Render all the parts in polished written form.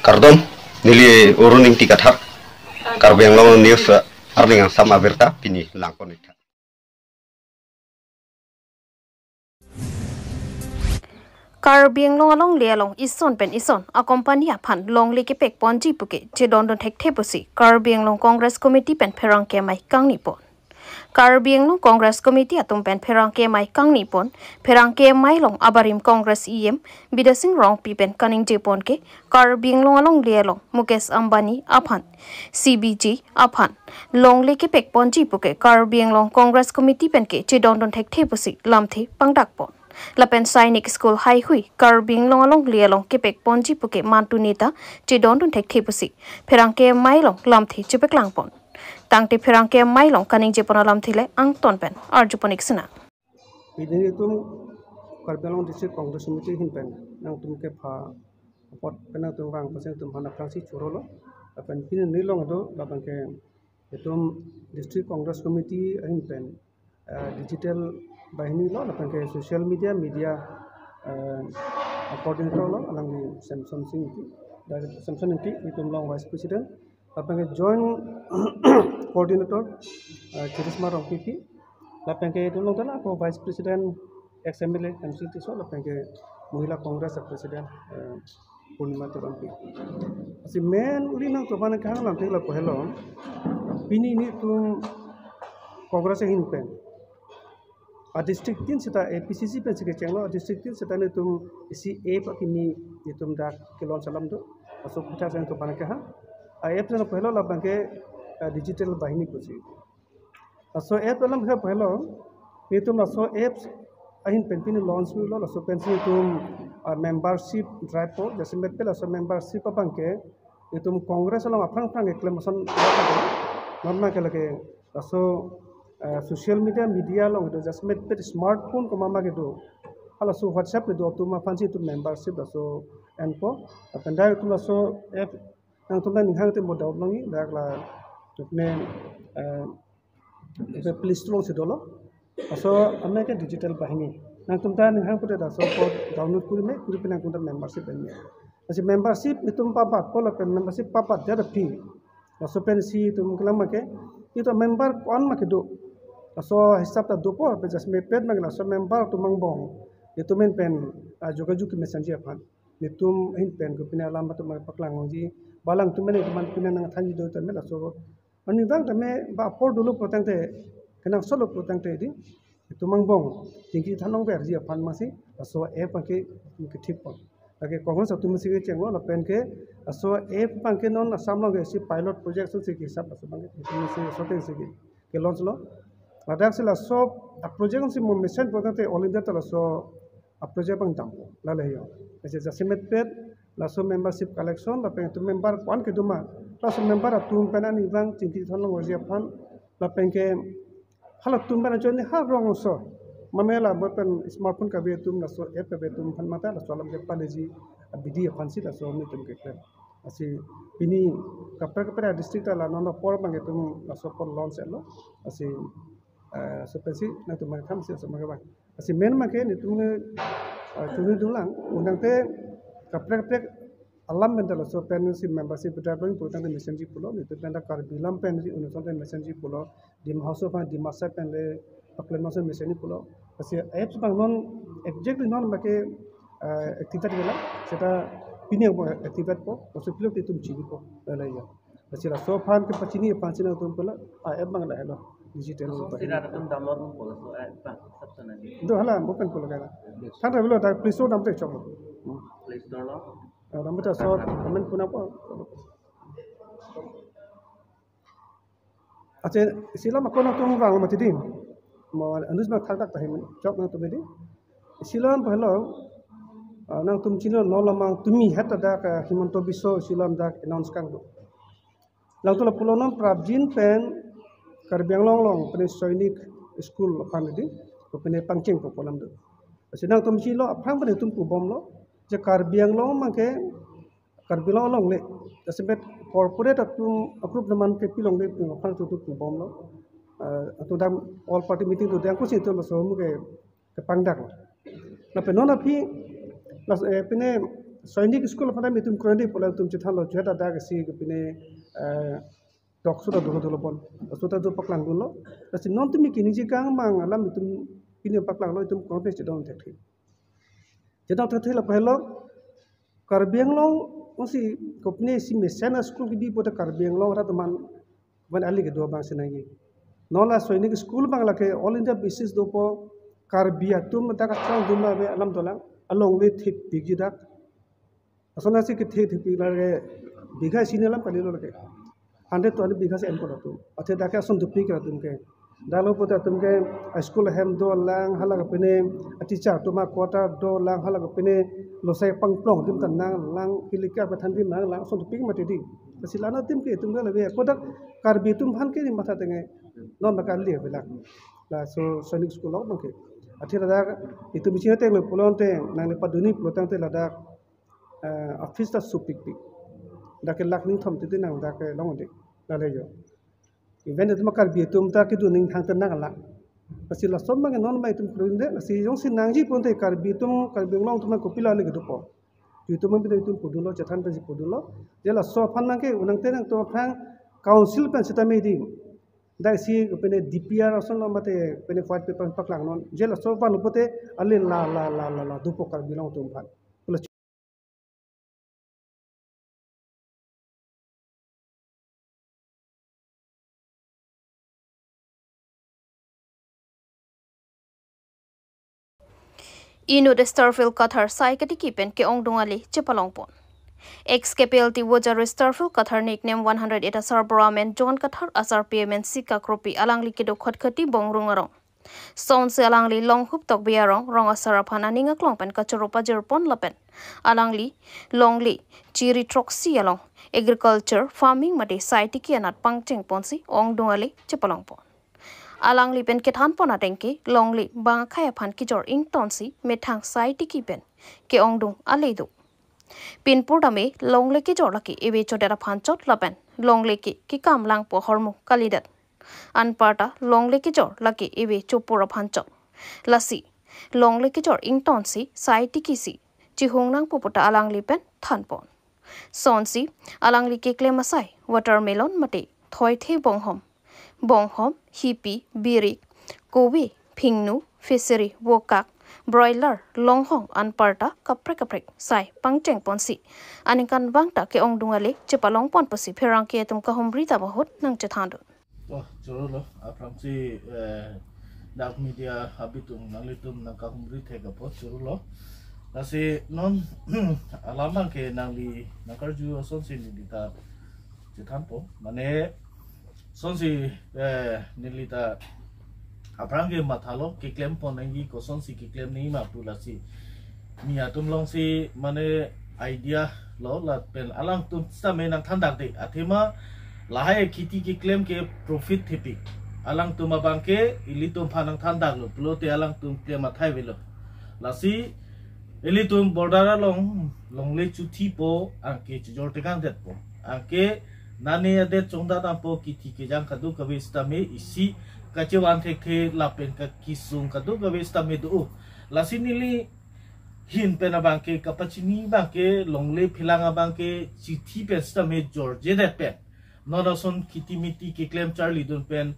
Kardom nili uruning tikathar karbeng long news arning ang sama berta pini langkon ita. Karbeng long along lialong ison pen ison akompania phan long leke pek ponji puke je don thek thepusi Karbeng long Congress Committee pen pherang ke mai kangni pon. Karbeng long Congress Committee atum pen pherang ke mai kangni pon pherang ke mai long abarim Congress em bidasing rong pi pen kaning je pon ke Karbeng long along lialong Mukesh Ambani aphan CBG aphan long leke pek ponji puke Karbeng long Congress Committee pen ke je don thek thepusi lamthi pangdak pon. Lapen Sainik School Hai Hui Karbeng long along lialong kepek ponji puke mantu neta Chidon dun thek thepusi pherang ke mailong lamthi chupek langpon tangti pherang ke mailong kaning jepona lamthi le ang tonpen arjuponik sina ini tum Karbeng long district Congress Committee hinpen nang tum ke pha pot penang tum wang paseng tum hana prangsi churolo apan pin nilong do labang ke tum district Congress Committee hinpen digital bahini lo lapan ke social media according to lo alang di Samson Singh dari Samson itu long vice president lapan ke joint coordinator Charisma Rong PP lapan ke itu long tala ko vice president XMLA MCT so lapan ke Mahila Congress president Purnima Terampi si main linang to bana kang lam tegla ko hello pini ni tu Congress hinpen a district tin sita APCC pen sike chenglo district tin sita ne tum isi a pakini tum dak kilon salam do aso puta sang to panake ha a app na pehlo la banke digital bahini kusi aso app lam ha pehlo tum aso apps ahin pen pin launch lo aso pen tum membership drive po jase met pe aso membership banke tum congress lam aprang acclamation norma ke lage aso social media long do just met pet smartphone ko mama ke do hala so whatsapp ke do to ma fancy to membership so enpo apanda to so app nang to ning hang te mo daw longi dak la to ne play store se dolo so amne ke digital bahini nang tum ta ning hang pute da so ko download kuri pe nang tum membership ben asi membership itum papa ko la membership papa da fi so pen si tum kelam ke itu member kon ma ke do so hisap ta dopo pe jas me pet magla so member tu mangbong itu men pen juga juk messenger pan nitum hin pen ko pina lamba tu mag paklang ji balang tu men man pina nang thanji do ta mela so ani bang ta me ba por dulu potang te kenang solo potang te di itu mangbong tingki thanong ber ji pan masi so e pake ke thik pon age congress tu mesi ke chengwa la pen ke so e pake non asam lo ge si pilot project so se ki sab so bang ke mesi so te se ke launch lo Ladak sila so a project si mo mission potente all India tala so a project bang dam la le yo ese jasimet pet la so membership collection la pen tu member kwan ke duma la so member atum penan ibang tingki thanong oji aphan la pen ke hala tum penan joni ha rong so mamela mo pen smartphone ka be tum la so app be tum phan mata la so lam ke paleji bidi aphan si la so mi tum ke klen asi ini kapra district la no por bang tum la so por launch lo asi seperti nanti mereka mesti sama kawan. Asi men make ni tu curi dulang undang te kaprek alam mental so pensi membership berapa pun tentang messenger pulau ni tu tentang karbilam pensi undang tentang messenger pulau di mahasiswa pan di masa penle aklamasi messenger pulau. Asi apps bang non exactly non make aktivitas gila kita pini aktivitas po so pilih itu ciri po lalai ya. Asi la so pan ke pacini pancina tu pula app bang lah lo. Digital tidak ada download pula so apa sabtu nanti itu halam bukan pula kaya kan ada tak Play Store nampak cok Play Store lo nampak so komen pun apa aja sila makona tu orang mati din mau anus mak tak tahu cok nang tu bedi sila pahlo nang tum cino nolong tumi hat ada ke Himanto Biswa sila dak announce kan lalu tu pulau nam prabjin pen Karbeng long pen Sainik School pan di ko pen pangcing ko kolam do sinang tum chilo apang pen tum pu bom lo je Karbeng long make Karbeng long le tasbet corporate tum approve naman ke pilong le apang tu pu bom lo tu dam all party meeting tu dang ko si tu so mu ke pangdak na pen nona phi pen Sainik school pada mitum kronik pola tum cithan lo jeta dak si kepine dok sudah dulu pon sudah tu paklang dulu tapi non tu mikini jika mang alam mitum ini paklang lo itu kronik cedon tekhi cedon tekhi la pahlo karbiang lo masih kopne si mesena school ki poto karbiang lo rat man ban ali ke dua bang senagi nola Sainik school bang la ke all India basis do po karbia tum tak strong duma be alam tolang along with hip bigidak asona si kithe thipi lage bigha sinalam kalilo lage 100 to 100 bigha se enko tu athe dake ason dupi kra tumke dalo pota tumke school hem do lang halaga pene teacher tuma quarter do lang halaga pene losai pangplong tum tan nang lang kilika pathan dim nang lang ason dupi mate di silana timke tumga lebe kodak karbi tum han ke matha tenge non makal le belak la so Sainik school ok mangke athe daga itu bichina te lo polonte nang ne paduni polotang te ladak office ta supik pik dake lakning thom te nang dake longde la le yo event itu makal bi tum ta ki du ning thang tan nang la pasi la som mang non mai tum krunde si jong sin nang ji ponte kar bi tum kar bi long tum ko pila le du po tu tum bi tum pudulo chathan pe pudulo je la so phan mang ke unang te nang to phang council pen sita me di dai si pene DPR ason mate pene white paper paklang non je la so pan pote ale la du po kar bi long tum phan Inu de Starfield Qatar sai katiki pen ke ong dungali chepalong pon. Ex-KPLT Wajar Starfield Qatar nickname 108 asar Bramen John Qatar asar PMNC kakropi alangli kido khotkati bongrungarong. Son se alangli long hup tok biarong rong asar phana ninga klong pen kachuropa jerpon lapen. Alangli longli chiri troxi along agriculture farming mate sai tiki anat pangcheng ponsi ong dungali chepalong pon. Alangli pen kethan pona tengki longli bang khaya phan ki jor ing tonsi methang sai tiki pen ke ong dung aleidu. Pinpur dame longle ki jor laki ebe chodera phan chot lapen longle ki kam lang po hormu kalidat. Anparta longle ki jor laki ebe chopura phan chot. Lasi longle ki jor ing tonsi sai tiki si chihung nang popota alangli pen than pon. Sonsi alangli ki klemasai watermelon mate thoi the bonghom, hippie, biri, kobe, pingnu, fishery, wokak, broiler, longhong, anparta, kaprek, sai, pangcheng ponsi. Anikan bangta ke ong dungale, cepalong pon posi, perang ke tum kahumbrita bahut nang cethandu. Oh, jolo, apram si dak media habitum nalitum nang kahumbrita ke po, jolo. Nasi non alamang ke nangli nakarju sonsi nilita cethampo, mane sonsi nilita aprange mathalo ke claim ponengi ko sonsi ke claim ni ma pulasi mia tum long si mane idea lo la pen alang tum sta me nang thandak de athema lahai khiti ke claim ke profit thipi alang tum abangke ilitum phanang thandak lo plote alang tum ke mathai velo lasi ilitum bordara longle chuthi po anke jor tekang det po anke nani ade chongda tampo kiti ke jang kadu kabe stame isi kacewan thekhe lapen ka kisung kadu kabe stame do lasinili hin pena bangke kapachini bangke longle philanga bangke chithi pe stame jorje de pen nodason kiti miti ke claim charlie don pen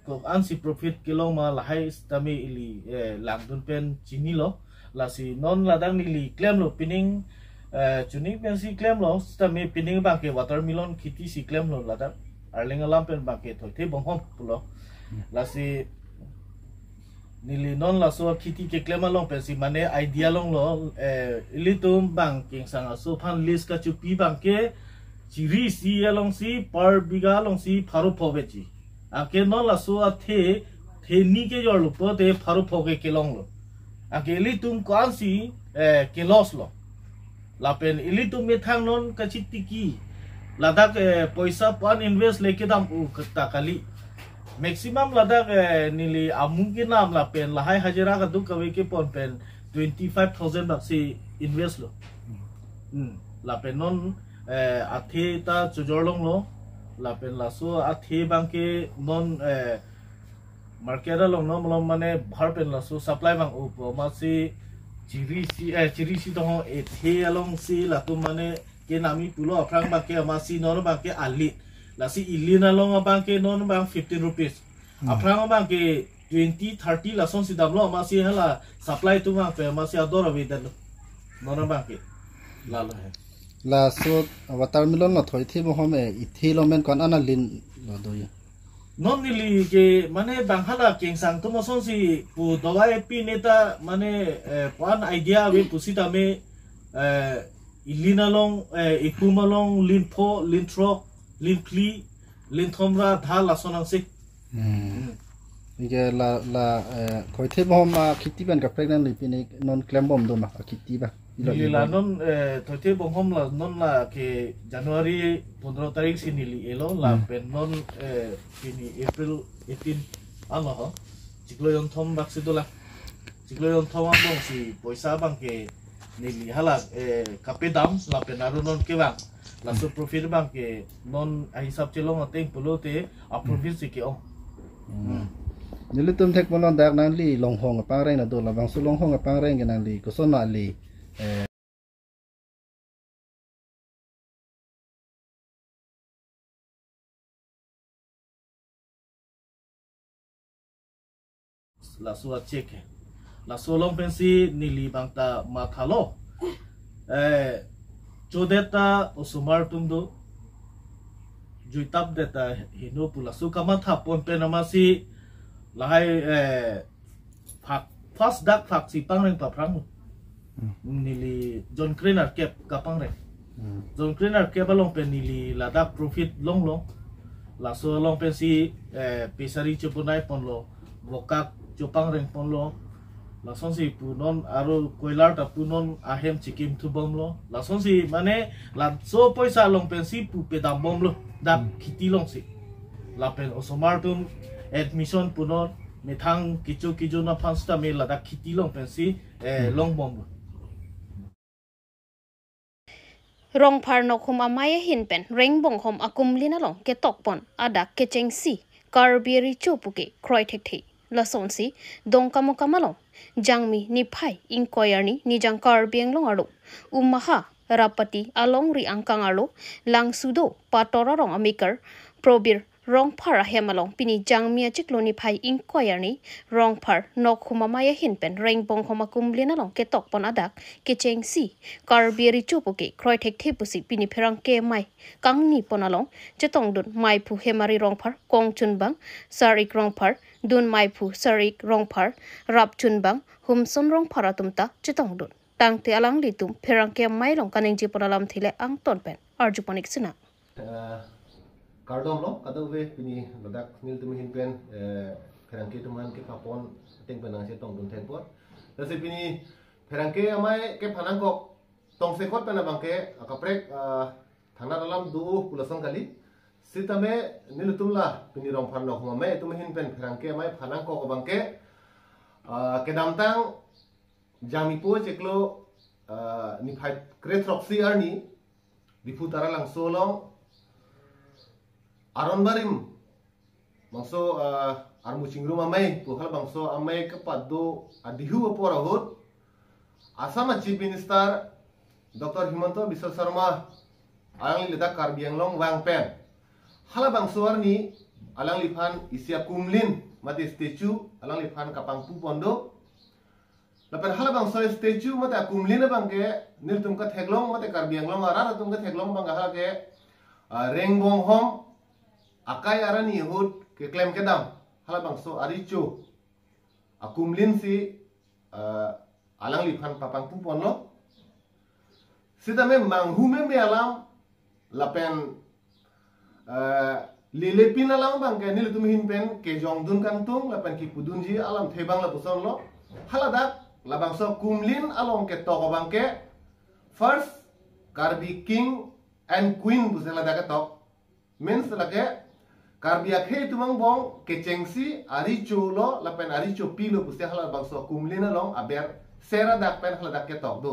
ko ansi profit kiloma lahai stame ili langdon pen chinilo lasi non ladang nili claim lo pining Junik pensi claim lo stame pining bangke watermelon kiti si claim lo lada arling lampen bangke thoite bonghom pulo lasi nili non laso kiti ke claim long pensi mane idea long lo ilitum bangke sang aso phan list ka chupi bangke chiri si along si per biga long si pharu phobechi ake non laso the ni ke jor lo pote pharu phoge ke long lo ake ilitum kwan si ke los lo lapen ilitum methang non kachitiki ladak poisa pan invest leke dam kata kali maximum ladak nili amungkin nam lapen lahai hajira ka du kawe ke pon pen 25,000 bak si invest lo lapen non athe ta chujorlong lo lapen laso athe bangke non market long no mane bhar pen laso supply bang upo masi ciri si dong the along si la tu mane ke nami pulo aprang ba ke amasi non ba ke alit la si ilin along ba ke non ba 15 rupees aprang ba ke 20-30 la son si damlo amasi hala supply tu ba pe amasi adora bedan non ba ke la lo hai la so watermelon la thoi thi mo home ithi lo men kon analin lo do ya non nili ke mane banghala king sang to moson si pu dawai pi neta mane one idea we pusita me ilinalong ikumalong linpho lintrok linpli linthomra dhal asonang se ige la khoi thi mo ma khiti ban ka pregnant li pi ni non claim bom do ma khiti ba Nili la non thoite bonghom la non la ke January 15 tarik si nili elo la pen non pini April 18 ano ho ciklo yon thom bak sidola ciklo yon thom bang si poisa bang ke nili hala kape dam la pen aro non ke bang la so profit bang ke non a hisab chelong ateng pulote a profit si ke o nili tum thek molon dak nan li long hong pa reng na do la bang su long hong pa reng ke nan li ko son ma li la suat cek la solong pensi nili bangta mathalo chodeta osumar tumdo juitab deta hino pula sukama thapon penamasi lahai phak fast dak phak si pangreng paprang nili John Craner kep kapang re John Craner kep along pen nili ladak profit long la so long pensi pesari chupunai ponlo vokak Jepang reng pon lo, langsung si punon aru koilar ta punon ahem cikim tu bom lo, langsung si mane la so poisa long pensi pu pedam bom lo, dak kiti long si, la pen osomar tum admission punon metang kicu na pansta me la dak kiti long pensi long bom lo. Rong par nok hum amaya hin pen reng bong hom akum lina long ke tok pon ada ke cheng si karbiri chupuke kroi thek thei la son si dong kamo kamalong jangmi ni phai inquiry ni nijang karbiang long aro umaha rapati along ri angkang aro lang sudo patora rong amikar probir rong par hemalong pini jangmi achiklo ni phai inquiry ni rong par nok huma maya hin pen reng bong homa kumlina long ke tok pon adak ke cheng si karbiri chupoke kroi thek thepusi pini pherang ke mai kangni ponalong chetong dun mai phu hemari rong par kong chun bang sarik rong par dun mai phu sarik rong par rap chun bang humson rong paratumta chetong dun tang te alang litum pherang ke mai long kaning ji ponalam thile ang ton pen arjuponik sina Kardom lo kado we pini ladak nil tumi hin pen pherangke tuman ke kapon teng penang se tong dun theng pot tase pini pherangke amai ke phanang ko tong se khot pena bangke akaprek thana dalam du pulasang kali sitame nil tumla pini rong phan nok mame tumi hin pen pherangke amai phanang ko bangke ke damtang jami po cheklo ni phai kretroxi arni diputara lang solong aron barim bangso armu cingrum amai puhal bangso amai kepaddo adihu aporahut Assam Chief Minister Dr. Himanto Biswa Sarma alang ledak Karbiang Long Wangpen hala bangso arni alang liphan isia kumlin mati statue alang liphan kapangpu pondo lapan hala bangso statue mati kumlin bangke nil tumka theglong mati Karbiang Long arana tumka theglong bangga hala ke rengbong hom akai arani hud ke klaim kedam hala bangso aricho akumlin si alang liphan papang pupon lo sidame manghume me alam lapen lilepin alam bang ke nil tumihin pen ke jongdun kantung lapen ki pudunji alam thebang la puson lo hala dak la bangso kumlin along ke toko bang ke first Karbi king and queen busela dak tok means la ke Karbia khe tumang bong kecengsi aricho lo lapen aricho pilo pusia hala bangso kumlina long aber sera dak pen hala dak ketok do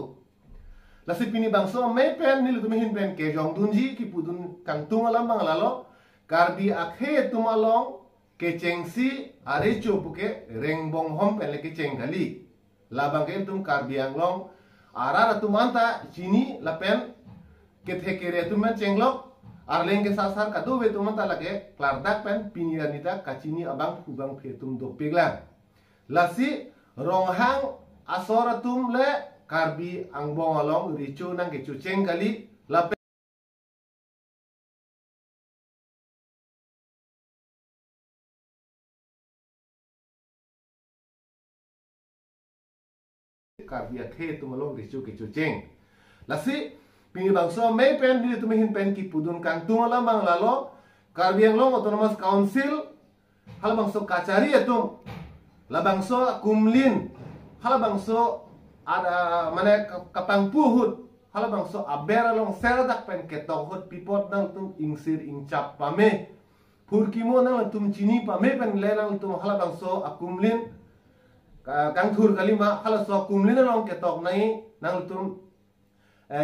lasi pini bangso me pen nil tumihin pen ke jong dunji ki pudun kangtung alam bang lalo karbi akhe tumalong kecengsi aricho puke rengbong hom pen le keceng kali labang ke tum Karbi Anglong ara tum anta cini lapen kethe kere tum men cenglok arleng ke sasar katu be tum anta lage klardak pen piniranita kacini abang kubang phe tum do pegla lasi ronghang asora tum le Karbi Angbong along ricu nang ke cuceng kali lapen Karbi akhe tumalong ricu ke cuceng lasi pini bangso may pen dili tumihin pen ki pudun kang tumalang bang lalo Karbi Anglong Autonomous Council hal bangso kacari etum la bangso kumlin hal bangso ada mana kapang puhut hal bangso abera long seradak pen ketok hot pipot nang tum ingsir ingcap pame purkimo nang tum cini pame pen lelang tum hal bangso akumlin kang thur kalima hal so kumlin long ketok nai nang tum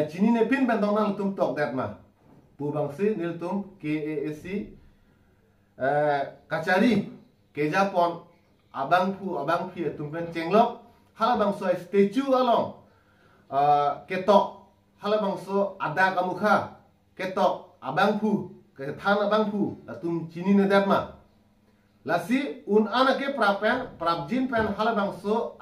cini ne pin pen nang tum tok dat ma pu bangsi nil tum KASC kacari ke Japon abang phi tum pen cenglok hal bangso statue along ketok hal bangso ada kamukha ketok abang phu ke than abang phu tum cini ne dat ma lasi un anake prapen prabjin pen hal bangso